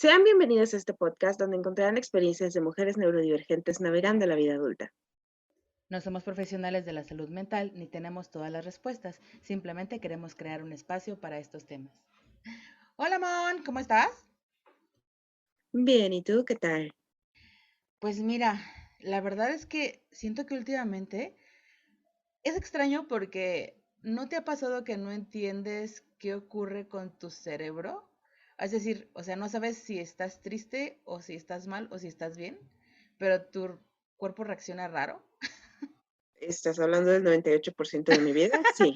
Sean bienvenidos a este podcast donde encontrarán experiencias de mujeres neurodivergentes navegando la vida adulta. No somos profesionales de la salud mental ni tenemos todas las respuestas, simplemente queremos crear un espacio para estos temas. Hola Mon, ¿cómo estás? Bien, ¿y tú qué tal? Pues mira, la verdad es que siento que últimamente es extraño porque ¿no te ha pasado que no entiendes qué ocurre con tu cerebro? Es decir, o sea, no sabes si estás triste o si estás mal o si estás bien, pero tu cuerpo reacciona raro. ¿Estás hablando del 98% de mi vida? Sí.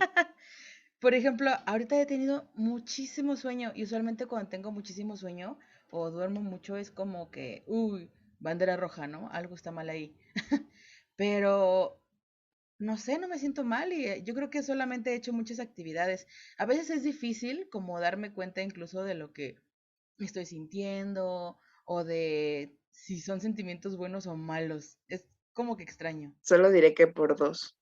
Por ejemplo, ahorita he tenido muchísimo sueño y usualmente cuando tengo muchísimo sueño o duermo mucho es como que, uy, bandera roja, ¿no? Algo está mal ahí. Pero no sé, no me siento mal y yo creo que solamente he hecho muchas actividades. A veces es difícil como darme cuenta incluso de lo que estoy sintiendo o de si son sentimientos buenos o malos. Es como que extraño. Solo diré que por dos.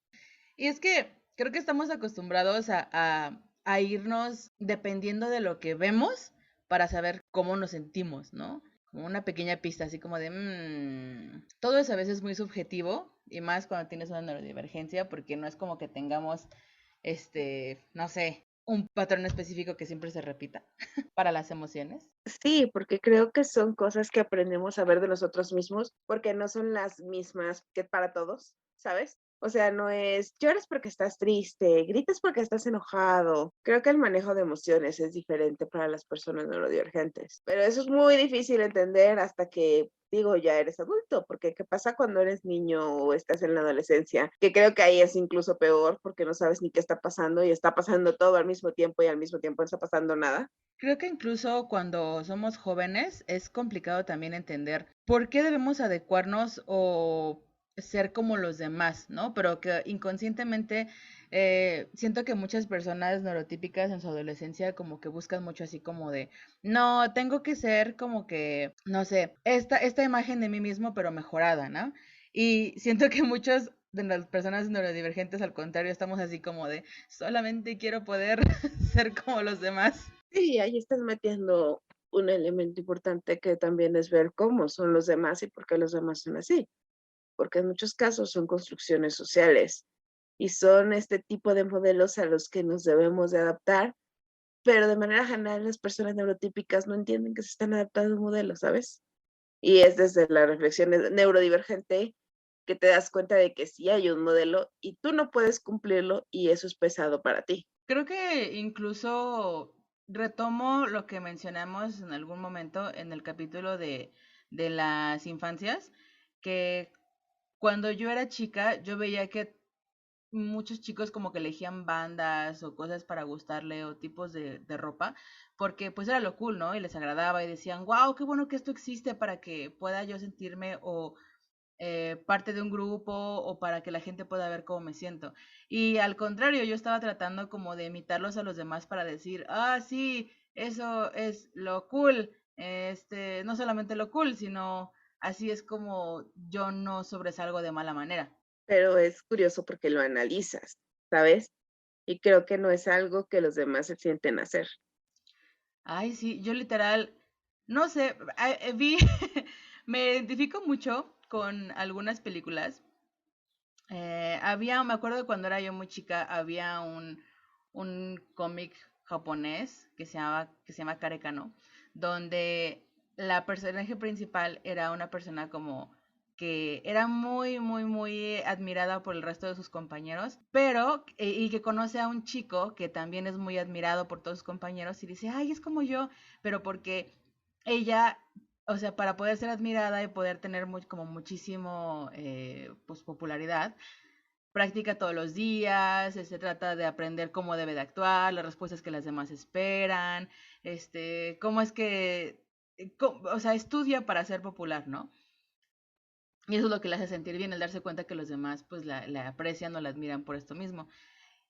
Y es que creo que estamos acostumbrados a irnos dependiendo de lo que vemos para saber cómo nos sentimos, ¿no? Como una pequeña pista, así como de, todo es a veces muy subjetivo y más cuando tienes una neurodivergencia porque no es como que tengamos, no sé, un patrón específico que siempre se repita para las emociones. Sí, porque creo que son cosas que aprendemos a ver de nosotros mismos porque no son las mismas que para todos, ¿sabes? O sea, no es lloras porque estás triste, gritas porque estás enojado. Creo que el manejo de emociones es diferente para las personas neurodivergentes, pero eso es muy difícil entender hasta que digo, ya eres adulto, porque ¿qué pasa cuando eres niño o estás en la adolescencia? Que creo que ahí es incluso peor porque no sabes ni qué está pasando y está pasando todo al mismo tiempo y al mismo tiempo no está pasando nada. Creo que incluso cuando somos jóvenes es complicado también entender por qué debemos adecuarnos o ser como los demás, ¿no? Pero que inconscientemente siento que muchas personas neurotípicas en su adolescencia como que buscan mucho así como de, no, tengo que ser como que, no sé, esta imagen de mí mismo pero mejorada, ¿no? Y siento que muchos de las personas neurodivergentes al contrario estamos así como de, solamente quiero poder ser como los demás. Sí, ahí estás metiendo un elemento importante que también es ver cómo son los demás y por qué los demás son así, porque en muchos casos son construcciones sociales y son este tipo de modelos a los que nos debemos de adaptar, pero de manera general las personas neurotípicas no entienden que se están adaptando a un modelo, ¿sabes? Y es desde la reflexión neurodivergente que te das cuenta de que sí hay un modelo y tú no puedes cumplirlo y eso es pesado para ti. Creo que incluso retomo lo que mencionamos en algún momento en el capítulo de las infancias, que cuando yo era chica yo veía que muchos chicos como que elegían bandas o cosas para gustarle o tipos de ropa, porque pues era lo cool, ¿no? Y les agradaba y decían, wow, qué bueno que esto existe para que pueda yo sentirme o parte de un grupo o para que la gente pueda ver cómo me siento. Y al contrario, yo estaba tratando como de imitarlos a los demás para decir, ah, sí, eso es lo cool, no solamente lo cool, sino así es como yo no sobresalgo de mala manera. Pero es curioso porque lo analizas, ¿sabes? Y creo que no es algo que los demás se sienten hacer. Ay, sí, yo literal, no sé, vi, me identifico mucho con algunas películas. Me acuerdo de cuando era yo muy chica, había un cómic japonés que se llama Kareka, ¿no? Donde la personaje principal era una persona como que era muy, muy, muy admirada por el resto de sus compañeros, pero, y que conoce a un chico que también es muy admirado por todos sus compañeros y dice, ay, es como yo, pero porque ella, o sea, para poder ser admirada y poder tener como muchísimo, pues, popularidad, practica todos los días, se trata de aprender cómo debe de actuar, las respuestas que las demás esperan, cómo es que, o sea, estudia para ser popular, ¿no? Y eso es lo que le hace sentir bien, el darse cuenta que los demás pues la aprecian o la admiran por esto mismo.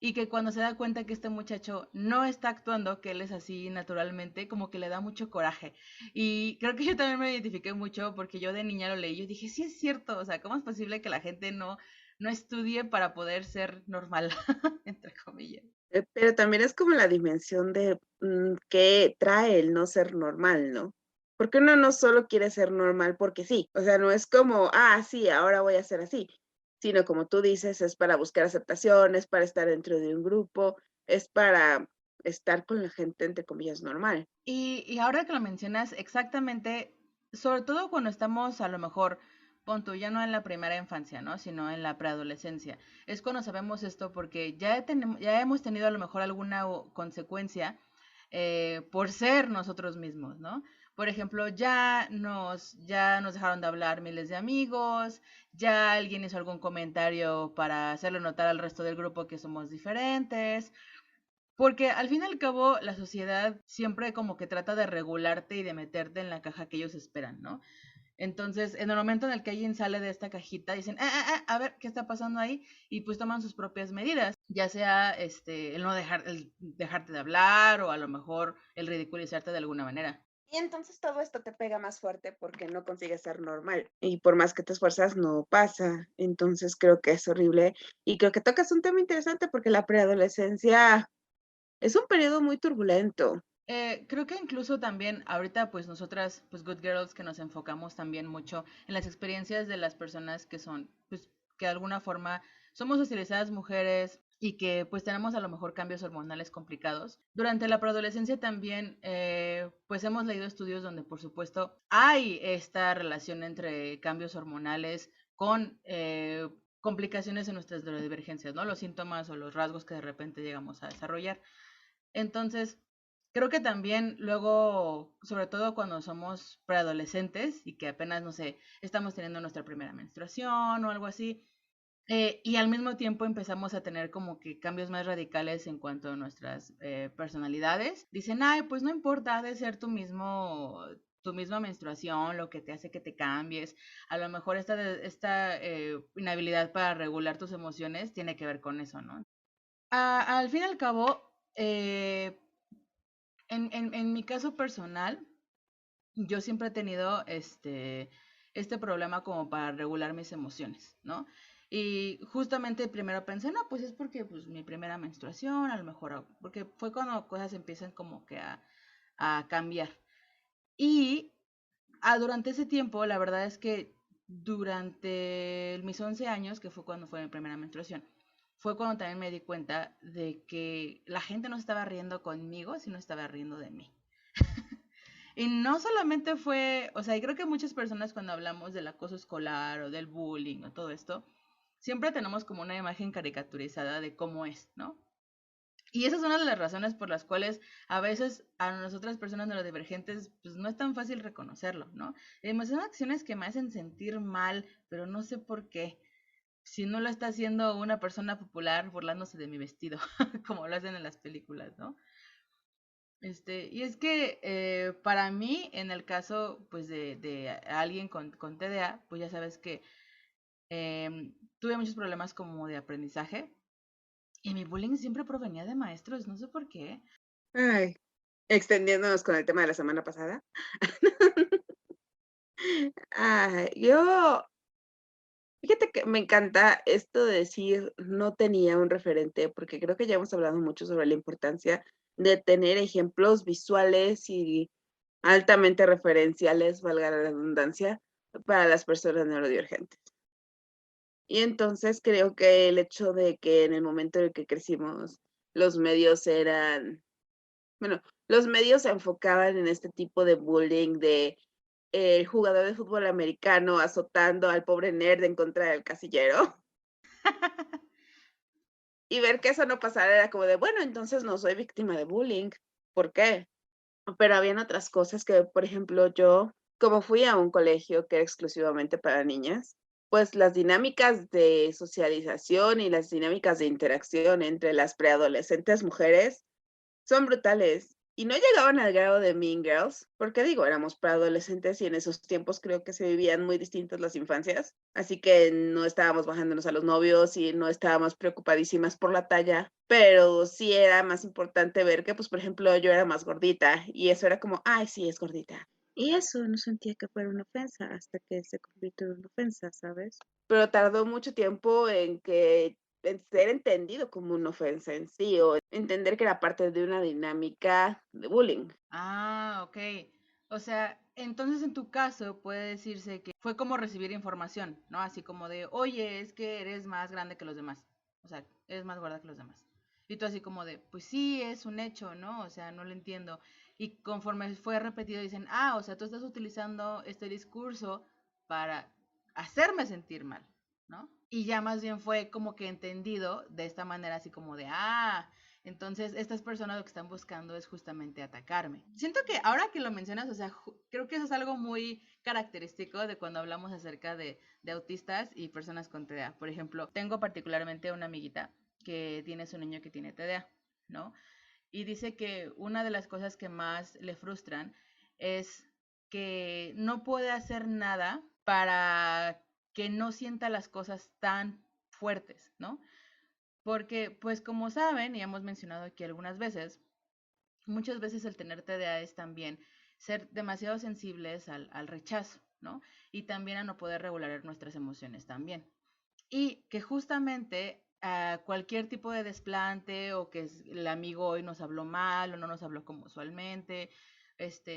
Y que cuando se da cuenta que este muchacho no está actuando, que él es así naturalmente, como que le da mucho coraje. Y creo que yo también me identifiqué mucho porque yo de niña lo leí y yo dije, sí es cierto, o sea, ¿cómo es posible que la gente no estudie para poder ser normal, entre comillas? Pero también es como la dimensión de qué trae el no ser normal, ¿no? Porque uno no solo quiere ser normal porque sí, o sea, no es como, ah, sí, ahora voy a ser así, sino como tú dices, es para buscar aceptación, es para estar dentro de un grupo, es para estar con la gente, entre comillas, normal. Y ahora que lo mencionas, exactamente, sobre todo cuando estamos a lo mejor, pon tú, ya no en la primera infancia, ¿no? Sino en la preadolescencia. Es cuando sabemos esto porque ya hemos tenido a lo mejor alguna consecuencia por ser nosotros mismos, ¿no? Por ejemplo, ya nos dejaron de hablar miles de amigos, ya alguien hizo algún comentario para hacerle notar al resto del grupo que somos diferentes, porque al fin y al cabo la sociedad siempre como que trata de regularte y de meterte en la caja que ellos esperan, ¿no? Entonces, en el momento en el que alguien sale de esta cajita, dicen, a ver, ¿qué está pasando ahí? Y pues toman sus propias medidas, ya sea el no el dejarte de hablar o a lo mejor el ridiculizarte de alguna manera. Y entonces todo esto te pega más fuerte porque no consigues ser normal. Y por más que te esfuerzas, no pasa. Entonces creo que es horrible. Y creo que tocas un tema interesante porque la preadolescencia es un periodo muy turbulento. Creo que incluso también ahorita pues nosotras, pues Good Girls, que nos enfocamos también mucho en las experiencias de las personas que son, pues que de alguna forma somos socializadas mujeres y que pues tenemos a lo mejor cambios hormonales complicados. Durante la preadolescencia también pues hemos leído estudios donde por supuesto hay esta relación entre cambios hormonales con complicaciones en nuestras neurodivergencias, ¿no? Los síntomas o los rasgos que de repente llegamos a desarrollar. Entonces, creo que también luego, sobre todo cuando somos preadolescentes y que apenas, no sé, estamos teniendo nuestra primera menstruación o algo así, y al mismo tiempo empezamos a tener como que cambios más radicales en cuanto a nuestras personalidades, dicen, ay, pues no importa, ha de ser tu misma menstruación, lo que te hace que te cambies. A lo mejor esta inhabilidad para regular tus emociones tiene que ver con eso, ¿no? Al fin y al cabo, en mi caso personal, yo siempre he tenido este problema como para regular mis emociones, ¿no? Y justamente primero pensé, no, pues es porque pues mi primera menstruación, a lo mejor, porque fue cuando cosas empiezan como que a cambiar. Y durante ese tiempo, la verdad es que durante mis 11 años, que fue cuando fue mi primera menstruación, fue cuando también me di cuenta de que la gente no estaba riendo conmigo, sino estaba riendo de mí. Y no solamente fue, o sea, y creo que muchas personas cuando hablamos del acoso escolar o del bullying o todo esto, siempre tenemos como una imagen caricaturizada de cómo es, ¿no? Y esa es una de las razones por las cuales a veces a nosotras personas neurodivergentes pues no es tan fácil reconocerlo, ¿no? Son acciones que me hacen sentir mal, pero no sé por qué. Si no lo está haciendo una persona popular burlándose de mi vestido, como lo hacen en las películas, ¿no? Y es que para mí, en el caso pues de alguien con TDA, pues ya sabes que tuve muchos problemas como de aprendizaje y mi bullying siempre provenía de maestros, no sé por qué. Ay, extendiéndonos con el tema de la semana pasada. Yo, fíjate que me encanta esto de decir no tenía un referente, porque creo que ya hemos hablado mucho sobre la importancia de tener ejemplos visuales y altamente referenciales, valga la redundancia, para las personas neurodivergentes. Y entonces creo que el hecho de que en el momento en el que crecimos, los medios eran, bueno, los medios se enfocaban en este tipo de bullying de el jugador de fútbol americano azotando al pobre nerd en contra del casillero. Y ver que eso no pasara era como de, bueno, entonces no soy víctima de bullying. ¿Por qué? Pero habían otras cosas que, por ejemplo, yo, como fui a un colegio que era exclusivamente para niñas, pues las dinámicas de socialización y las dinámicas de interacción entre las preadolescentes mujeres son brutales. Y no llegaban al grado de Mean Girls, porque digo, éramos preadolescentes y en esos tiempos creo que se vivían muy distintas las infancias, así que no estábamos bajándonos a los novios y no estábamos preocupadísimas por la talla, pero sí era más importante ver que, pues, por ejemplo, yo era más gordita y eso era como, ay, sí, es gordita. Y eso no sentía que fuera una ofensa hasta que se convirtió en una ofensa, ¿sabes? Pero tardó mucho tiempo en ser entendido como una ofensa en sí, o entender que era parte de una dinámica de bullying. Ok. O sea, Entonces, en tu caso, puede decirse que fue como recibir información, ¿no? Así como de, oye, es que eres más grande que los demás. O sea, eres más gorda que los demás. Y tú así como de, pues sí, es un hecho, ¿no? O sea, no lo entiendo. Y conforme fue repetido, dicen, ah, o sea, tú estás utilizando este discurso para hacerme sentir mal, ¿no? Y ya más bien fue como que entendido de esta manera, así como de, ah, entonces, estas personas lo que están buscando es justamente atacarme. Siento que ahora que lo mencionas, o sea, creo que eso es algo muy característico de cuando hablamos acerca de autistas y personas con TDA. Por ejemplo, tengo particularmente una amiguita que tiene su niño que tiene TDA, ¿no? Y dice que una de las cosas que más le frustran es que no puede hacer nada para que no sienta las cosas tan fuertes, ¿no? Porque, pues como saben, y hemos mencionado aquí algunas veces, muchas veces el tener TDA es también ser demasiado sensibles al rechazo, ¿no? Y también a no poder regular nuestras emociones también. Y que justamente cualquier tipo de desplante o que el amigo hoy nos habló mal o no nos habló como usualmente,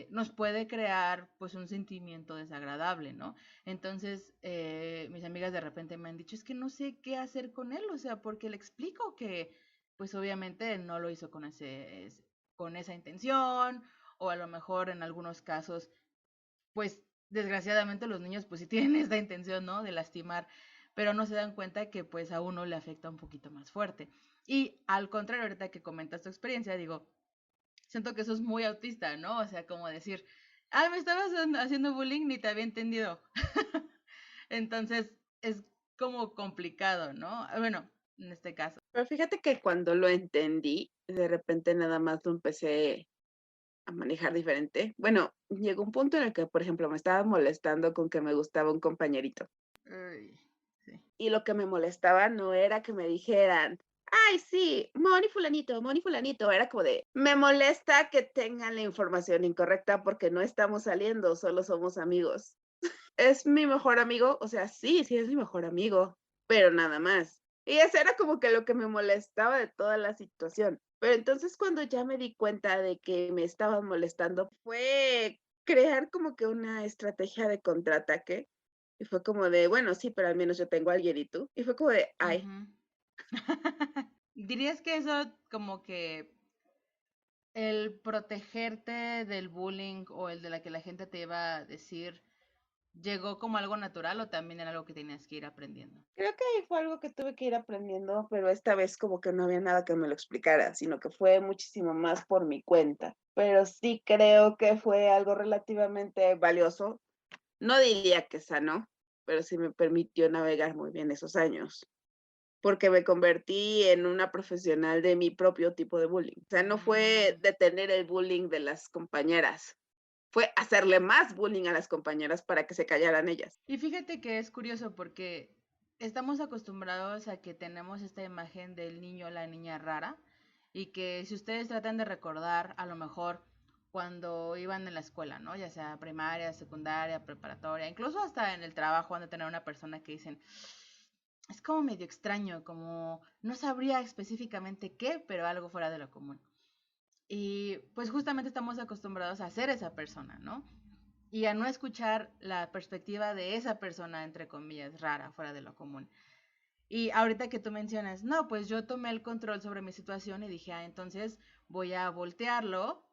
nos puede crear pues un sentimiento desagradable, ¿no? Entonces, mis amigas de repente me han dicho, es que no sé qué hacer con él, o sea, porque le explico que pues obviamente no lo hizo con esa intención, o a lo mejor en algunos casos, pues desgraciadamente los niños pues sí tienen esta intención, ¿no? De lastimar, pero no se dan cuenta que pues a uno le afecta un poquito más fuerte. Y al contrario, ahorita que comentas tu experiencia, digo, siento que eso es muy autista, ¿no? O sea, como decir, ah, me estabas haciendo bullying, ni te había entendido. Entonces, es como complicado, ¿no? Bueno, en este caso. Pero fíjate que cuando lo entendí, de repente nada más lo empecé a manejar diferente. Bueno, llegó un punto en el que, por ejemplo, me estaba molestando con que me gustaba un compañerito. Uy, sí. Y lo que me molestaba no era que me dijeran, ay, sí, Moni fulanito. Era como de, me molesta que tengan la información incorrecta porque no estamos saliendo, solo somos amigos. Es mi mejor amigo, o sea, sí, sí es mi mejor amigo, pero nada más. Y eso era como que lo que me molestaba de toda la situación. Pero entonces cuando ya me di cuenta de que me estaban molestando, fue crear como que una estrategia de contraataque. Y fue como de, bueno, sí, pero al menos yo tengo a alguien y tú. Y fue como de, ay, Ujú. ¿Dirías que eso como que el protegerte del bullying o el de la que la gente te iba a decir llegó como algo natural o también era algo que tenías que ir aprendiendo? creo que fue algo que tuve que ir aprendiendo, pero esta vez como que no había nada que me lo explicara, sino que fue muchísimo más por mi cuenta. Pero sí creo que fue algo relativamente valioso. No diría que sano, pero sí me permitió navegar muy bien esos años, porque me convertí en una profesional de mi propio tipo de bullying. O sea, no fue Mm. detener el bullying de las compañeras, fue hacerle más bullying a las compañeras para que se callaran ellas. Y fíjate que es curioso porque estamos acostumbrados a que tenemos esta imagen del niño o la niña rara y que si ustedes tratan de recordar a lo mejor cuando iban en la escuela, ¿no? Ya sea primaria, secundaria, preparatoria, incluso hasta en el trabajo van a tener una persona que dicen, es como medio extraño, como no sabría específicamente qué, pero algo fuera de lo común. Y pues justamente estamos acostumbrados a ser esa persona, ¿no? Y a no escuchar la perspectiva de esa persona, entre comillas, rara, fuera de lo común. Y ahorita que tú mencionas, no, pues yo tomé el control sobre mi situación y dije, ah, entonces voy a voltearlo.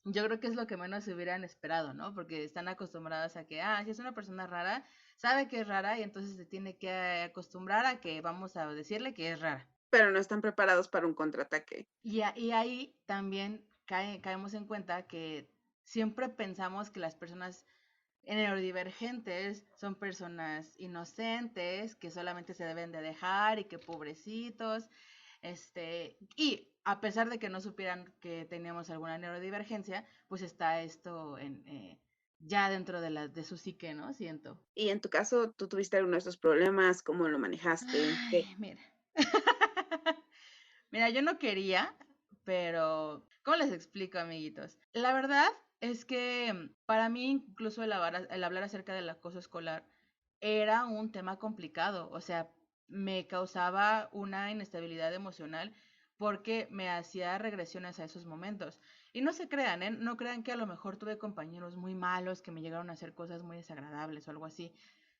Yo creo que es lo que menos se hubieran esperado, ¿no? Porque están acostumbrados a que, ah, si es una persona rara, sabe que es rara y entonces se tiene que acostumbrar a que vamos a decirle que es rara. Pero no están preparados para un contraataque. Y ahí también caemos en cuenta que siempre pensamos que las personas neurodivergentes son personas inocentes que solamente se deben de dejar y que pobrecitos, y a pesar de que no supieran que teníamos alguna neurodivergencia, pues está esto ya dentro de su psique, ¿no? Siento. Y en tu caso, ¿tú tuviste alguno de esos problemas? ¿Cómo lo manejaste? ¿Qué? Ay, mira. Mira, yo no quería, pero ¿cómo les explico, amiguitos? La verdad es que para mí incluso el hablar acerca del acoso escolar era un tema complicado, o sea, me causaba una inestabilidad emocional porque me hacía regresiones a esos momentos. Y no se crean, ¿eh? No crean que a lo mejor tuve compañeros muy malos que me llegaron a hacer cosas muy desagradables o algo así,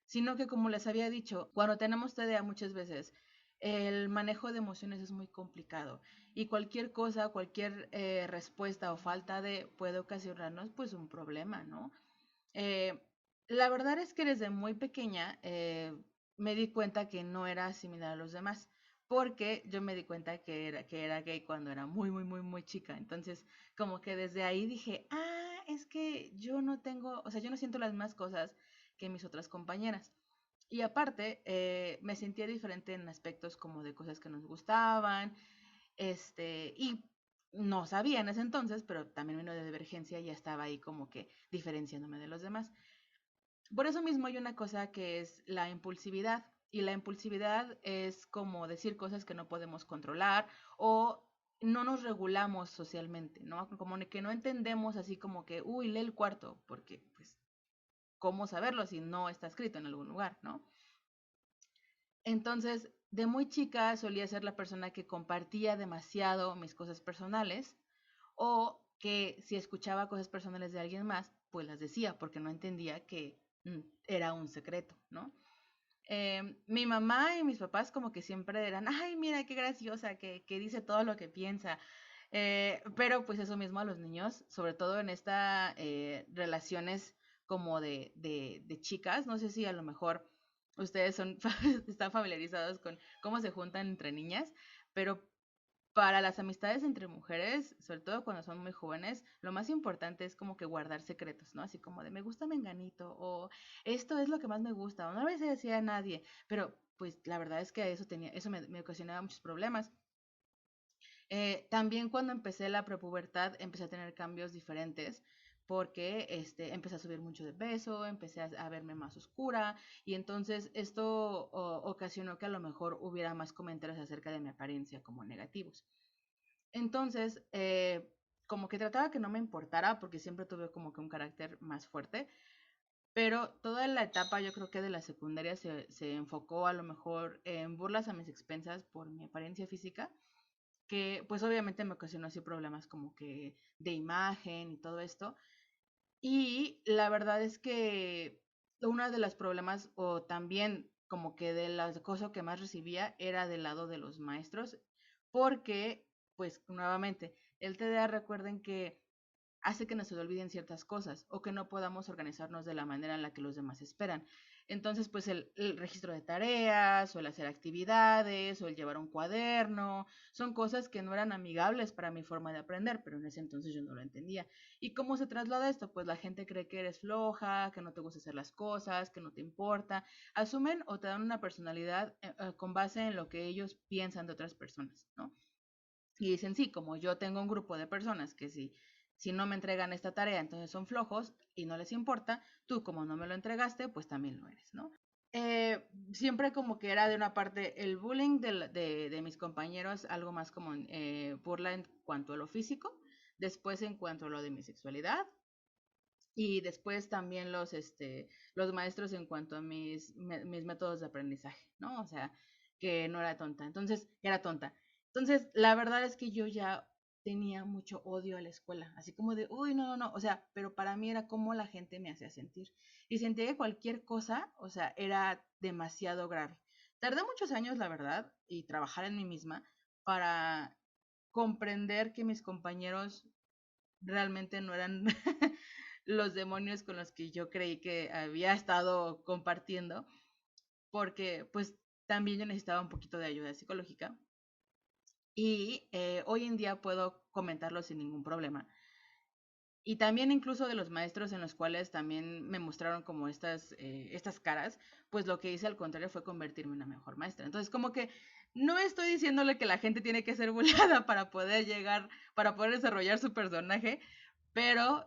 sino que como les había dicho, cuando tenemos TDA muchas veces, el manejo de emociones es muy complicado y cualquier cosa, cualquier respuesta o falta de puede ocasionarnos pues un problema, ¿no? Eh, la verdad es que desde muy pequeña me di cuenta que no era similar a los demás, porque yo me di cuenta que era gay cuando era muy, muy, muy, muy chica. Entonces, como que desde ahí dije, ah, es que yo no tengo, o sea, yo no siento las mismas cosas que mis otras compañeras. Y aparte, me sentía diferente en aspectos como de cosas que nos gustaban, y no sabía en ese entonces, pero también vino de divergencia y ya estaba ahí como que diferenciándome de los demás. Por eso mismo hay una cosa que es la impulsividad. Y la impulsividad es como decir cosas que no podemos controlar o no nos regulamos socialmente, ¿no? Como que no entendemos así como que, uy, lee el cuarto, porque pues, ¿cómo saberlo si no está escrito en algún lugar, ¿no? Entonces, de muy chica solía ser la persona que compartía demasiado mis cosas personales o que si escuchaba cosas personales de alguien más, pues las decía porque no entendía que era un secreto, ¿no? Mi mamá y mis papás como que siempre eran, ay, mira qué graciosa, que dice todo lo que piensa. Pero pues eso mismo a los niños, sobre todo en estas relaciones como de chicas, no sé si a lo mejor ustedes son, están familiarizados con cómo se juntan entre niñas, pero para las amistades entre mujeres, sobre todo cuando son muy jóvenes, lo más importante es como que guardar secretos, ¿no? Así como de me gusta menganito o esto es lo que más me gusta o no le decía a nadie, pero pues la verdad es que eso me ocasionaba muchos problemas. También cuando empecé la prepubertad empecé a tener cambios diferentes porque empecé a subir mucho de peso, empecé a verme más oscura y entonces esto ocasionó que a lo mejor hubiera más comentarios acerca de mi apariencia como negativos. Entonces, como que trataba que no me importara porque siempre tuve como que un carácter más fuerte, pero toda la etapa yo creo que de la secundaria se enfocó a lo mejor en burlas a mis expensas por mi apariencia física, que pues obviamente me ocasionó así problemas como que de imagen y todo esto. Y la verdad es que uno de los problemas o también como que del acoso que más recibía era del lado de los maestros, porque pues nuevamente el TDA recuerden que hace que nos olviden ciertas cosas o que no podamos organizarnos de la manera en la que los demás esperan. Entonces, pues el registro de tareas o el hacer actividades o el llevar un cuaderno son cosas que no eran amigables para mi forma de aprender, pero en ese entonces yo no lo entendía. ¿Y cómo se traslada esto? Pues la gente cree que eres floja, que no te gusta hacer las cosas, que no te importa. Asumen o te dan una personalidad con base en lo que ellos piensan de otras personas, ¿no? Y dicen, sí, como yo tengo un grupo de personas que si no me entregan esta tarea, entonces son flojos y no les importa, tú como no me lo entregaste, pues también lo eres, ¿no? Siempre como que era de una parte el bullying de mis compañeros, algo más como burla en cuanto a lo físico, después en cuanto a lo de mi sexualidad, y después también los maestros en cuanto a mis métodos de aprendizaje, ¿no? O sea, que no era tonta. Entonces, era tonta. Entonces, la verdad es que yo ya tenía mucho odio a la escuela, así como de, uy, no, no, no, o sea, pero para mí era como la gente me hacía sentir. Y sentía que cualquier cosa, o sea, era demasiado grave. Tardé muchos años, la verdad, y trabajar en mí misma para comprender que mis compañeros realmente no eran los demonios con los que yo creí que había estado compartiendo, porque pues también yo necesitaba un poquito de ayuda psicológica y hoy en día puedo comentarlo sin ningún problema. Y también incluso de los maestros en los cuales también me mostraron como estas caras, pues lo que hice al contrario fue convertirme en una mejor maestra. Entonces como que no estoy diciéndole que la gente tiene que ser burlada para poder llegar, para poder desarrollar su personaje, pero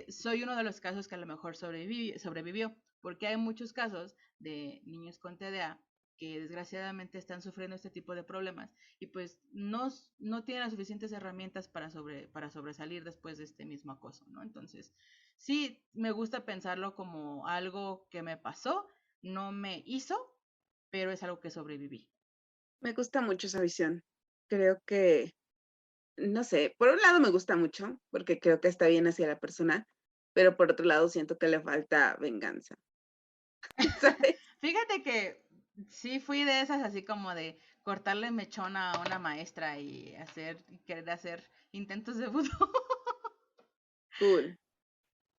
soy uno de los casos que a lo mejor sobrevivió, porque hay muchos casos de niños con TDA que desgraciadamente están sufriendo este tipo de problemas y pues no tienen las suficientes herramientas para sobresalir después de este mismo acoso, ¿no? Entonces, sí, me gusta pensarlo como algo que me pasó, no me hizo, pero es algo que sobreviví. Me gusta mucho esa visión. Creo que no sé, por un lado me gusta mucho, porque creo que está bien hacia la persona, pero por otro lado siento que le falta venganza, ¿sabes? Fíjate que sí fui de esas así como de cortarle mechón a una maestra y querer hacer intentos de vudú. Cool.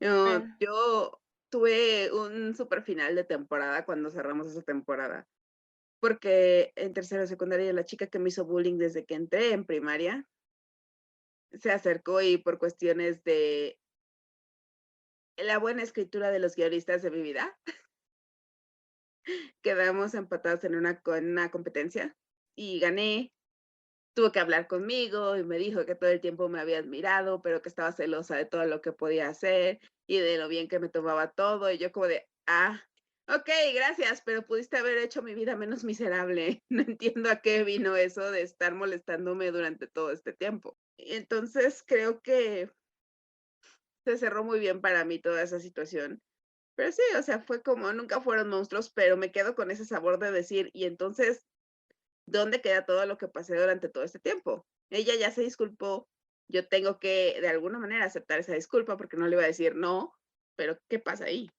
No, Pero, yo tuve un super final de temporada cuando cerramos esa temporada, porque en tercero de secundaria la chica que me hizo bullying desde que entré en primaria se acercó y por cuestiones de la buena escritura de los guionistas de mi vida, quedamos empatados en una competencia y gané. Tuvo que hablar conmigo y me dijo que todo el tiempo me había admirado, pero que estaba celosa de todo lo que podía hacer y de lo bien que me tomaba todo. Y yo como de, ok, gracias, pero pudiste haber hecho mi vida menos miserable. No entiendo a qué vino eso de estar molestándome durante todo este tiempo. Y entonces creo que se cerró muy bien para mí toda esa situación. Pero sí, o sea, fue como, nunca fueron monstruos, pero me quedo con ese sabor de decir, y entonces, ¿dónde queda todo lo que pasé durante todo este tiempo? Ella ya se disculpó, yo tengo que de alguna manera aceptar esa disculpa porque no le iba a decir no, pero ¿qué pasa ahí?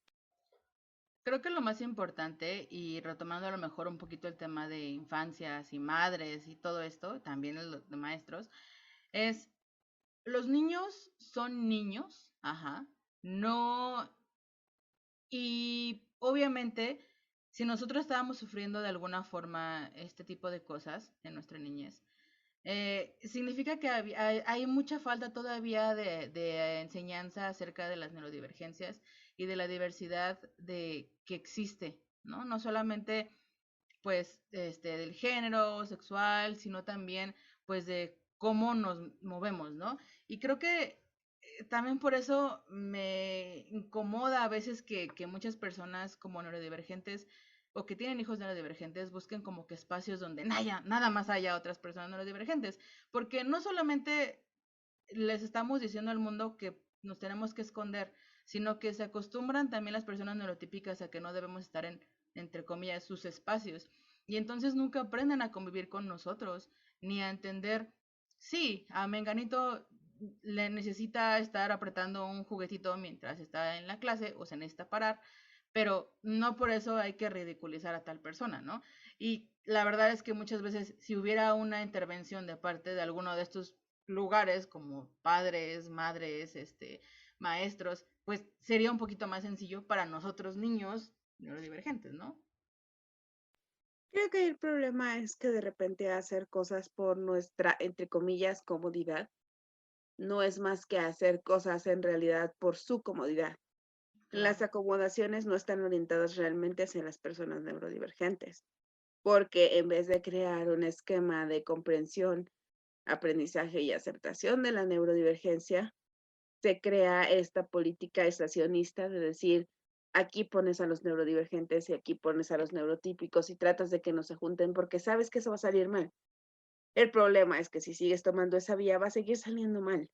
creo que lo más importante, y retomando a lo mejor un poquito el tema de infancias y madres y todo esto, también de maestros, es los niños son niños, ajá, no, y obviamente si nosotros estábamos sufriendo de alguna forma este tipo de cosas en nuestra niñez, significa que hay mucha falta todavía de enseñanza acerca de las neurodivergencias y de la diversidad que existe, ¿no? No solamente pues del género sexual, sino también pues de cómo nos movemos, ¿no? Y creo que también por eso me incomoda a veces que muchas personas como neurodivergentes o que tienen hijos neurodivergentes busquen como que espacios donde nada más haya otras personas neurodivergentes, porque no solamente les estamos diciendo al mundo que nos tenemos que esconder, sino que se acostumbran también las personas neurotípicas a que no debemos estar en, entre comillas, sus espacios. Y entonces nunca aprenden a convivir con nosotros, ni a entender, sí, a Menganito le necesita estar apretando un juguetito mientras está en la clase o se necesita parar, pero no por eso hay que ridiculizar a tal persona, ¿no? Y la verdad es que muchas veces si hubiera una intervención de parte de alguno de estos lugares como padres, madres, maestros, pues sería un poquito más sencillo para nosotros niños neurodivergentes, ¿no? Creo que el problema es que de repente hacer cosas por nuestra, entre comillas, comodidad, no es más que hacer cosas en realidad por su comodidad. Las Claro. acomodaciones no están orientadas realmente hacia las personas neurodivergentes, porque en vez de crear un esquema de comprensión, aprendizaje y aceptación de la neurodivergencia, se crea esta política estacionista de decir, aquí pones a los neurodivergentes y aquí pones a los neurotípicos y tratas de que no se junten porque sabes que eso va a salir mal. El problema es que si sigues tomando esa vía va a seguir saliendo mal.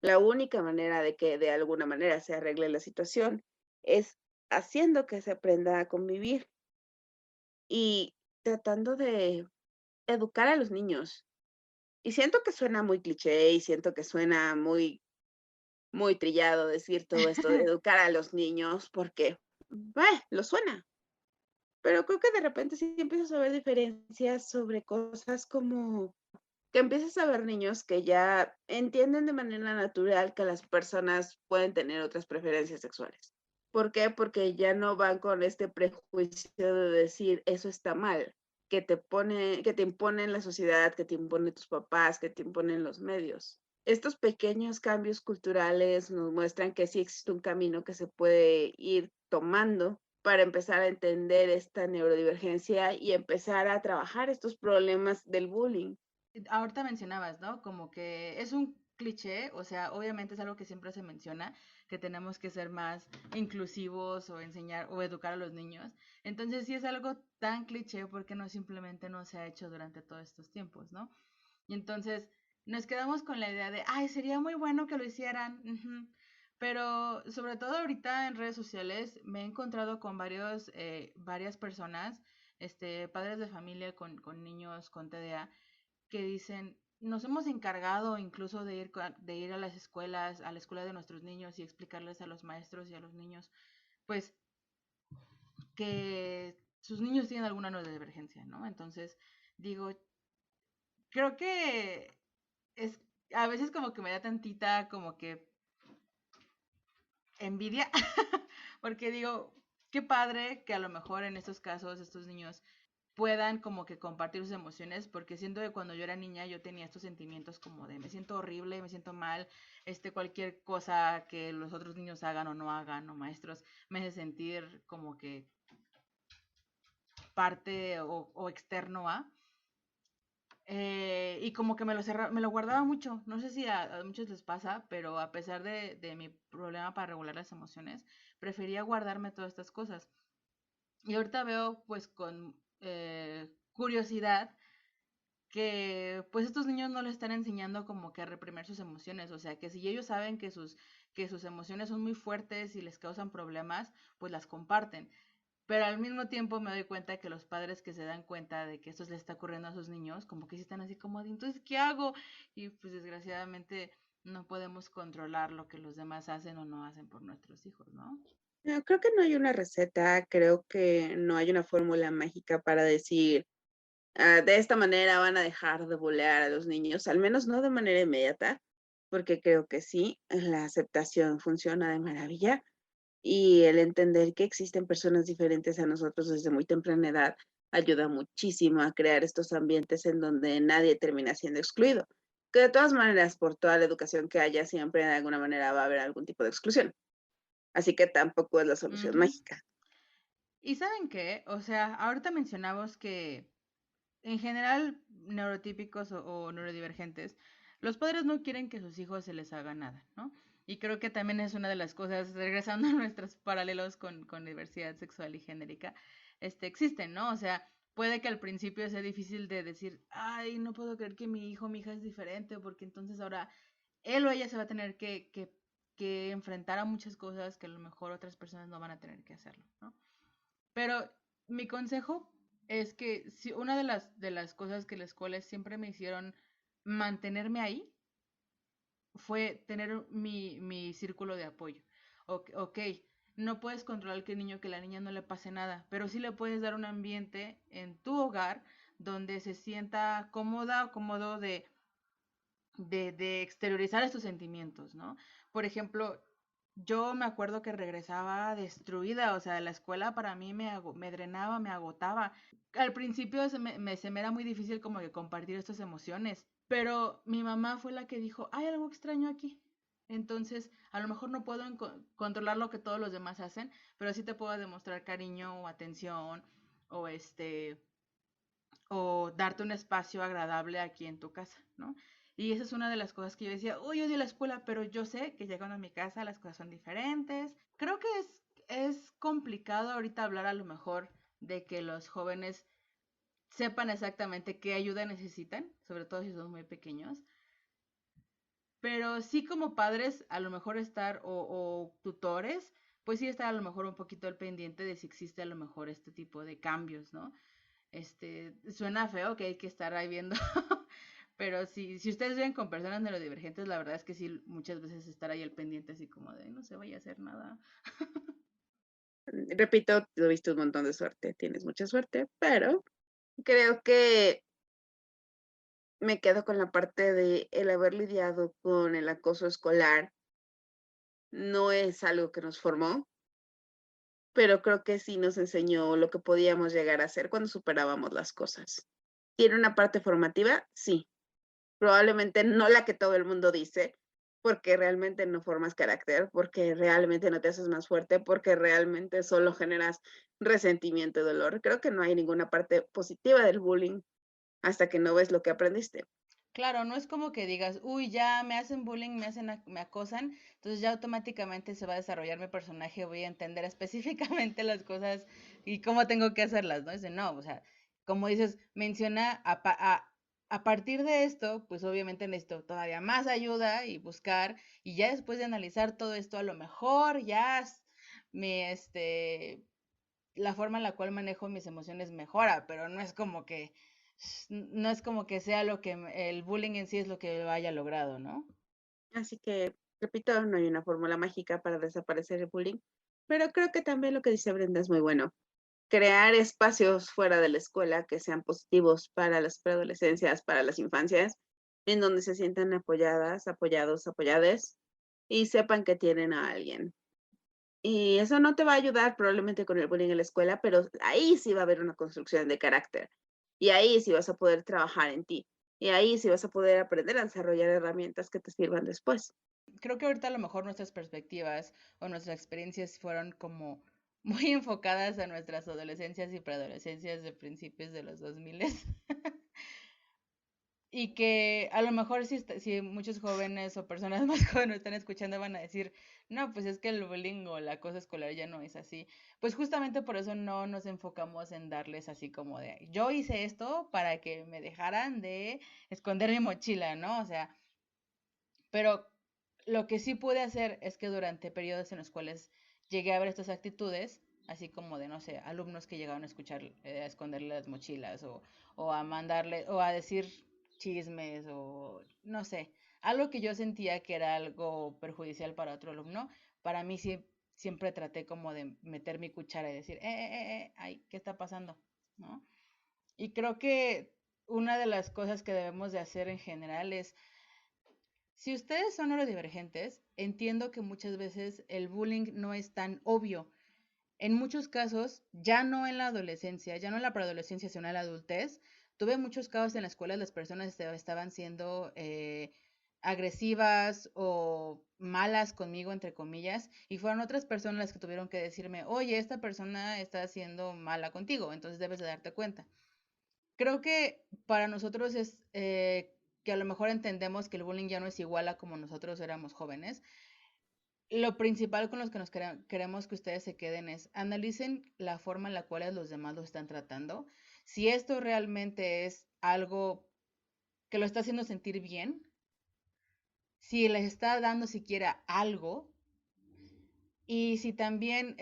La única manera de que de alguna manera se arregle la situación es haciendo que se aprenda a convivir y tratando de educar a los niños. Y siento que suena muy cliché y siento que suena muy trillado decir todo esto de educar a los niños porque, lo suena. Pero creo que de repente sí empiezas a ver diferencias sobre cosas como que empiezas a ver niños que ya entienden de manera natural que las personas pueden tener otras preferencias sexuales. ¿Por qué? Porque ya no van con este prejuicio de decir eso está mal, que te impone la sociedad, que te impone tus papás, que te imponen los medios. Estos pequeños cambios culturales nos muestran que sí existe un camino que se puede ir tomando para empezar a entender esta neurodivergencia y empezar a trabajar estos problemas del bullying. Ahorita mencionabas, ¿no? Como que es un cliché, o sea, obviamente es algo que siempre se menciona, que tenemos que ser más inclusivos o enseñar o educar a los niños. Entonces, si es algo tan cliché, ¿por qué no simplemente no se ha hecho durante todos estos tiempos, ¿no? Y entonces nos quedamos con la idea de, ay, sería muy bueno que lo hicieran. Ujú. Pero sobre todo ahorita en redes sociales me he encontrado con varias personas, padres de familia con niños con TDA, que dicen, nos hemos encargado incluso de ir a las escuelas, a la escuela de nuestros niños y explicarles a los maestros y a los niños, pues, que sus niños tienen alguna neurodivergencia, ¿no? Entonces, digo, creo que es, a veces como que me da tantita como que envidia, porque digo, qué padre que a lo mejor en estos casos estos niños puedan como que compartir sus emociones, porque siento que cuando yo era niña yo tenía estos sentimientos como de me siento horrible, me siento mal, cualquier cosa que los otros niños hagan o no hagan, o maestros, me hace sentir como que parte o externo a. Y como que me lo guardaba mucho. No sé si a muchos les pasa, pero a pesar de mi problema para regular las emociones, prefería guardarme todas estas cosas. Y ahorita veo pues con curiosidad que pues estos niños no les están enseñando como que a reprimir sus emociones, o sea, que si ellos saben que sus emociones son muy fuertes y les causan problemas, pues las comparten. Pero al mismo tiempo me doy cuenta que los padres que se dan cuenta de que esto les está ocurriendo a sus niños, como que sí están así como de, entonces, ¿qué hago? Y pues desgraciadamente no podemos controlar lo que los demás hacen o no hacen por nuestros hijos, ¿no? No, creo que no hay una receta, creo que no hay una fórmula mágica para decir, de esta manera van a dejar de bulear a los niños, al menos no de manera inmediata, porque creo que sí, la aceptación funciona de maravilla y el entender que existen personas diferentes a nosotros desde muy temprana edad ayuda muchísimo a crear estos ambientes en donde nadie termina siendo excluido. Que de todas maneras, por toda la educación que haya, siempre de alguna manera va a haber algún tipo de exclusión. Así que tampoco es la solución Ujú. mágica. ¿Y saben qué? O sea, ahorita mencionamos que en general neurotípicos o neurodivergentes, los padres no quieren que sus hijos se les haga nada, ¿no? Y creo que también es una de las cosas, regresando a nuestros paralelos con diversidad sexual y genérica, existen, ¿no? O sea, puede que al principio sea difícil de decir, ay, no puedo creer que mi hijo o mi hija es diferente, porque entonces ahora él o ella se va a tener que enfrentar a muchas cosas que a lo mejor otras personas no van a tener que hacerlo, ¿no? Pero mi consejo es que si una de las cosas que la escuela siempre me hicieron mantenerme ahí fue tener mi círculo de apoyo. Ok, no puedes controlar que el niño, que la niña no le pase nada, pero sí le puedes dar un ambiente en tu hogar donde se sienta cómoda o cómodo de exteriorizar estos sentimientos, ¿no? Por ejemplo, yo me acuerdo que regresaba destruida, o sea, la escuela para mí me drenaba, me agotaba. Al principio se me era muy difícil como que compartir estas emociones, pero mi mamá fue la que dijo, hay algo extraño aquí. Entonces, a lo mejor no puedo controlar lo que todos los demás hacen, pero sí te puedo demostrar cariño o atención o o darte un espacio agradable aquí en tu casa, ¿no? Y esa es una de las cosas que yo decía, uy, odio la escuela, pero yo sé que llegando a mi casa las cosas son diferentes. Creo que es complicado ahorita hablar a lo mejor de que los jóvenes sepan exactamente qué ayuda necesitan, sobre todo si son muy pequeños, pero sí como padres a lo mejor estar o tutores, pues sí estar a lo mejor un poquito al pendiente de si existe a lo mejor este tipo de cambios, ¿no? Suena feo que hay que estar ahí viendo, pero si ustedes viven con personas neurodivergentes, la verdad es que sí, muchas veces estar ahí al pendiente así como de no se vaya a hacer nada. Repito, tuviste un montón de suerte, tienes mucha suerte, pero creo que me quedo con la parte de el haber lidiado con el acoso escolar. No es algo que nos formó, pero creo que sí nos enseñó lo que podíamos llegar a hacer cuando superábamos las cosas. ¿Tiene una parte formativa? Sí. Probablemente no la que todo el mundo dice, porque realmente no formas carácter, porque realmente no te haces más fuerte, porque realmente solo generas resentimiento y dolor. Creo que no hay ninguna parte positiva del bullying hasta que no ves lo que aprendiste. Claro, no es como que digas, uy, ya me hacen bullying, me acosan, entonces ya automáticamente se va a desarrollar mi personaje, voy a entender específicamente las cosas y cómo tengo que hacerlas, ¿no? Dice, no, o sea, como dices, menciona a partir de esto, pues obviamente necesito todavía más ayuda y buscar, y ya después de analizar todo esto, a lo mejor ya me, la forma en la cual manejo mis emociones mejora, pero no es como que no es como que sea lo que el bullying en sí es lo que lo haya logrado, ¿no? Así que, repito, no hay una fórmula mágica para desaparecer el bullying, pero creo que también lo que dice Brenda es muy bueno. Crear espacios fuera de la escuela que sean positivos para las preadolescencias, para las infancias, en donde se sientan apoyadas, apoyados, apoyades y sepan que tienen a alguien. Y eso no te va a ayudar probablemente con el bullying en la escuela, pero ahí sí va a haber una construcción de carácter. Y ahí sí vas a poder trabajar en ti. Y ahí sí vas a poder aprender a desarrollar herramientas que te sirvan después. Creo que ahorita a lo mejor nuestras perspectivas o nuestras experiencias fueron como muy enfocadas a nuestras adolescencias y preadolescencias de principios de los 2000. Y que a lo mejor si muchos jóvenes o personas más jóvenes están escuchando van a decir, no, pues es que el bullying o la cosa escolar ya no es así. Pues justamente por eso no nos enfocamos en darles así como de, yo hice esto para que me dejaran de esconder mi mochila, ¿no? O sea, pero lo que sí pude hacer es que durante periodos en los cuales llegué a ver estas actitudes, así como de, no sé, alumnos que llegaban a escuchar, a esconderle las mochilas o a mandarle, o a decir chismes o no sé, algo que yo sentía que era algo perjudicial para otro alumno, para mí sí, siempre traté como de meter mi cuchara y decir, ay, ¿qué está pasando? ¿No? Y creo que una de las cosas que debemos de hacer en general es si ustedes son neurodivergentes, entiendo que muchas veces el bullying no es tan obvio. En muchos casos, ya no en la adolescencia, ya no en la preadolescencia, sino en la adultez, tuve muchos casos en la escuela, las personas estaban siendo agresivas o malas conmigo, entre comillas, y fueron otras personas las que tuvieron que decirme, oye, esta persona está siendo mala contigo, entonces debes de darte cuenta. Creo que para nosotros es que a lo mejor entendemos que el bullying ya no es igual a como nosotros éramos jóvenes. Lo principal con los que nos queremos que ustedes se queden es analicen la forma en la cual los demás lo están tratando. Si esto realmente es algo que lo está haciendo sentir bien, si les está dando siquiera algo, y si también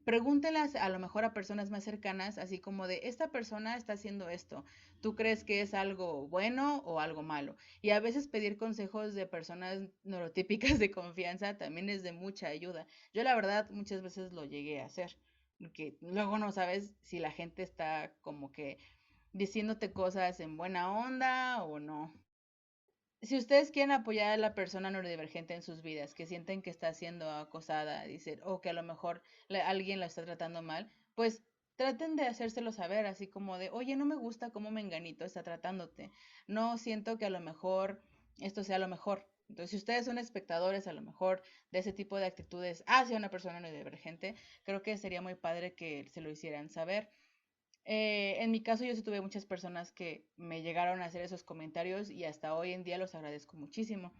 pregúntelas a lo mejor a personas más cercanas, así como de, esta persona está haciendo esto, ¿tú crees que es algo bueno o algo malo? Y a veces pedir consejos de personas neurotípicas de confianza también es de mucha ayuda. Yo la verdad muchas veces lo llegué a hacer, porque luego no sabes si la gente está como que diciéndote cosas en buena onda o no. Si ustedes quieren apoyar a la persona neurodivergente en sus vidas, que sienten que está siendo acosada, dicen, o que a lo mejor alguien la está tratando mal, pues traten de hacérselo saber, así como de, oye, no me gusta cómo Menganito está tratándote. No siento que a lo mejor esto sea lo mejor. Entonces, si ustedes son espectadores a lo mejor de ese tipo de actitudes hacia una persona neurodivergente, creo que sería muy padre que se lo hicieran saber. En mi caso, yo sí tuve muchas personas que me llegaron a hacer esos comentarios y hasta hoy en día los agradezco muchísimo.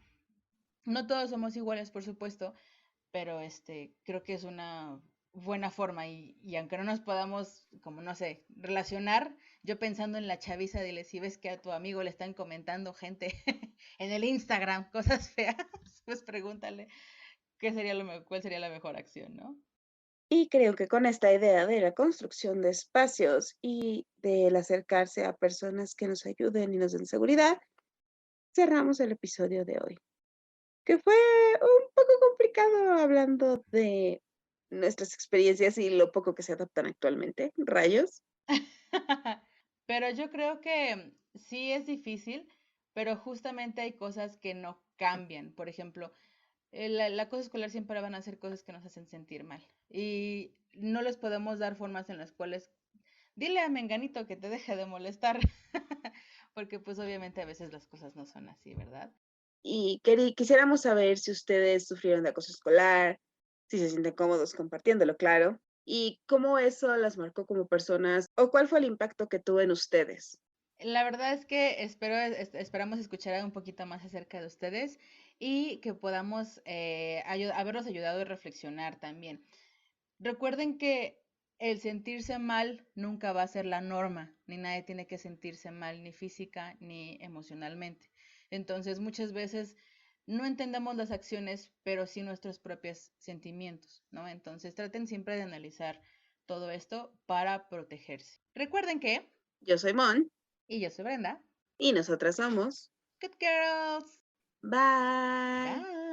No todos somos iguales, por supuesto, pero creo que es una buena forma y aunque no nos podamos, como no sé, relacionar, yo pensando en la chaviza, dile, si ves que a tu amigo le están comentando gente en el Instagram cosas feas, pues pregúntale cuál sería la mejor acción, ¿no? Y creo que con esta idea de la construcción de espacios y del acercarse a personas que nos ayuden y nos den seguridad, cerramos el episodio de hoy, que fue un poco complicado hablando de nuestras experiencias y lo poco que se adaptan actualmente. Rayos. Pero yo creo que sí es difícil, pero justamente hay cosas que no cambian. Por ejemplo, la cosa escolar siempre van a ser cosas que nos hacen sentir mal. Y no les podemos dar formas en las cuales, dile a Menganito que te deje de molestar. Porque pues obviamente a veces las cosas no son así, ¿verdad? Y quisiéramos saber si ustedes sufrieron de acoso escolar, si se sienten cómodos compartiéndolo, claro, y cómo eso las marcó como personas o cuál fue el impacto que tuvo en ustedes. La verdad es que esperamos escuchar un poquito más acerca de ustedes y que podamos haberlos ayudado a reflexionar también. Recuerden que el sentirse mal nunca va a ser la norma, ni nadie tiene que sentirse mal, ni física ni emocionalmente. Entonces, muchas veces no entendemos las acciones, pero sí nuestros propios sentimientos, ¿no? Entonces, traten siempre de analizar todo esto para protegerse. Recuerden que Yo soy Mon. Y yo soy Brenda. Y nosotras somos. Good girls. Bye. Bye.